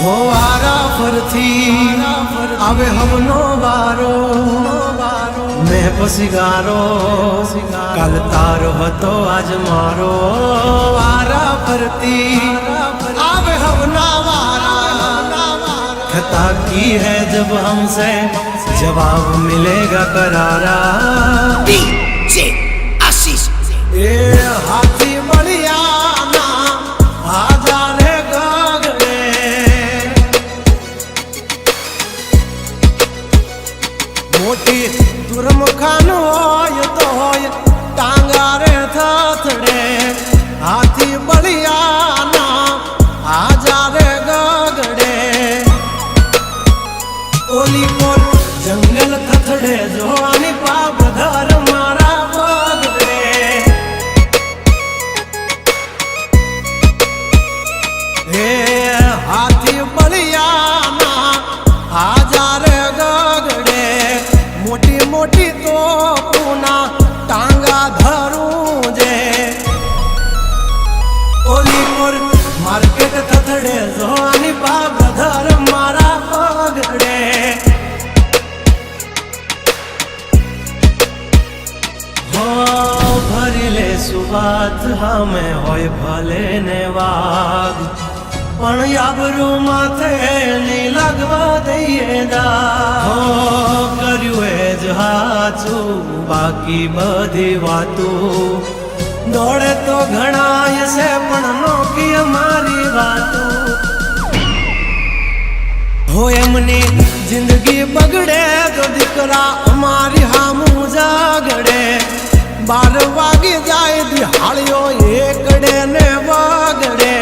हो वारा फरथी आवे हमनो वारो मैं पसिगारो कल तारो हतो आज मारो वारा फरती आवे हमना वारा खता की है जब हमसे जवाब मिलेगा करारा DJ आशीष ए हाथी बढ़िया ना आजा रे गागड़े मोटी दुर्मुखान होय तो होय टांगा रे थाथड़े हाथी बढ़िया ना आजा रे गागड़े ओली कोल जंगल थथड़े जो आनी पाप धर मारा बगड़े हे हाथी बढ़िया ना आजा रे गगड़े मोटी मोटी तो पूना टांगा धरूं जे ओली कोर मार्केट थथड़े जो आनी पाप धर मारा बगड़े भरिले सुबात हमें होय भले ने वाग पण याबरू माथे नी लगवा दઈએ दा हो કર્યું એ જ હાચું બાકી બધી વાતું દોડે તો ઘણાય છે પણ નોકી અમારી વાતું हो एमनी जिंदगी बगड़े तो दिकरा हमारी हामू जागड़े 12 वागे जाए दिहाड़ियो एकड़े ने वागड़े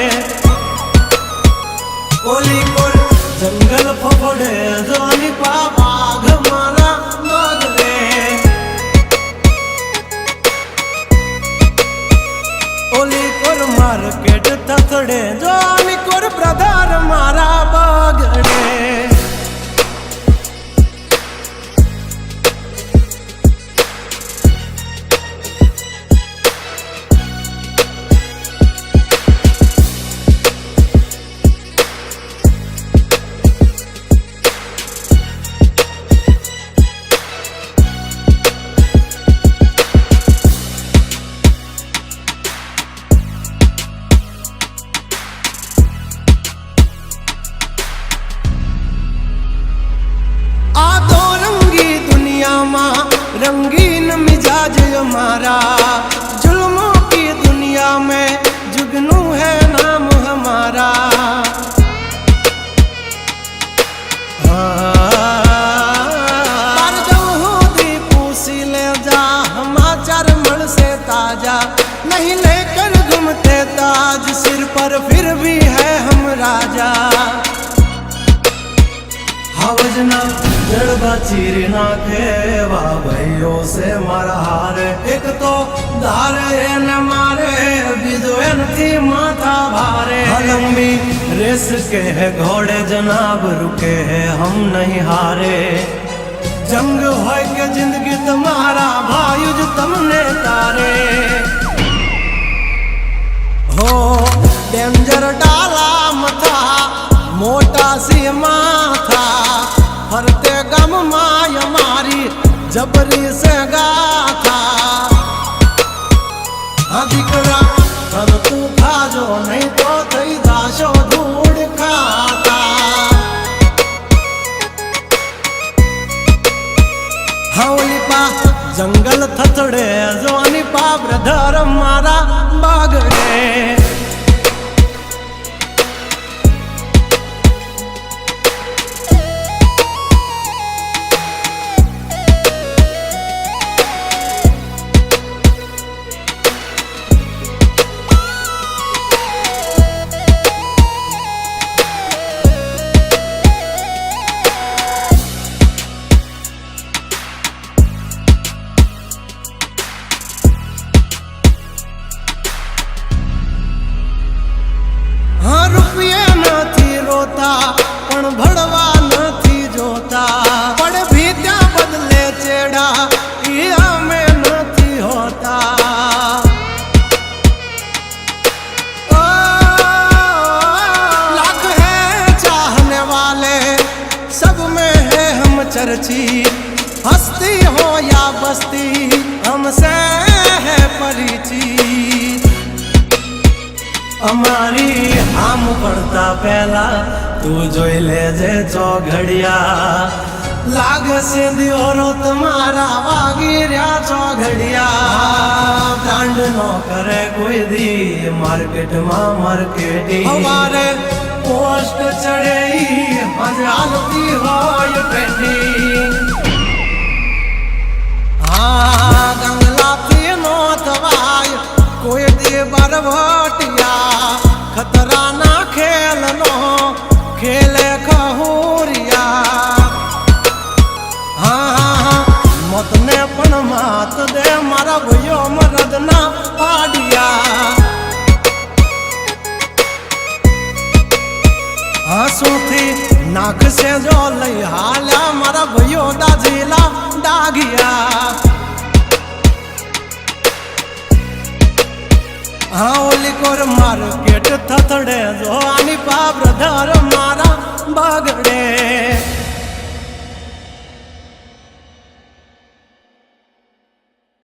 ओली कोल जंगल फफड़े जोनी बाघ मारा मगड़े ओली कोल मार्केट थथड़े जोनी कोल ब्रदर मारा बगड़े रंगीन मिजाज हमारा जुल्मों की दुनिया में जुगनू है नाम हमारा पर जो दी पूसी ले जा हमाचार मल से ताजा नहीं लेकर घूमते ताज सिर पर फिर भी है हम राजा हवजना जड़बा चीर नाखे वाह भाइयों से मारा हार एक तो धारे न मारे बिजोन थी माथा भारे लंबी रेस के है घोड़े जनाब रुके हैं हम नहीं हारे जंग हो के जिंदगी तुम्हारा भायुज तुमने तारे हो डेंजर डाला मथा मोटा सी माथा फरते गम माय मारी जबरी से गाथा अधिकरा कर तू खाजो नहीं तो थई दाशो धूड़ खाता हवली पा जंगल थथड़े जोनी पा ब्रदर मारा बागड़े चर्चित हस्ती हो या बस्ती हमसे है परिचित અમારી આમ પડતા પહેલા તું જોઈ લેજે ચોઘડિયા લાગશે દિયોરો તમારા વાગી રહ્યા ચોઘડિયા કાંડ નો કરે કોઈ દી માર્કેટમાં માર્કેટિંગ અમારે પોસ્ટ ચડે હાલતી હોય ટ્રેન્ડિંગ ગંગલાથી નો થવાય કોઈ દી બરવટિયા खतरा ना खेल नो खेले खहुरिया हाँ मत ने पण मात दे मारा भयो मरद ना पाडिया हंसूथी नाक से जो लई हाल्या मारा भयो दाजीला दागिया हाँ ओली कोर मार्केट थथड़े जो आनी पा ब्रदर मारा बगड़े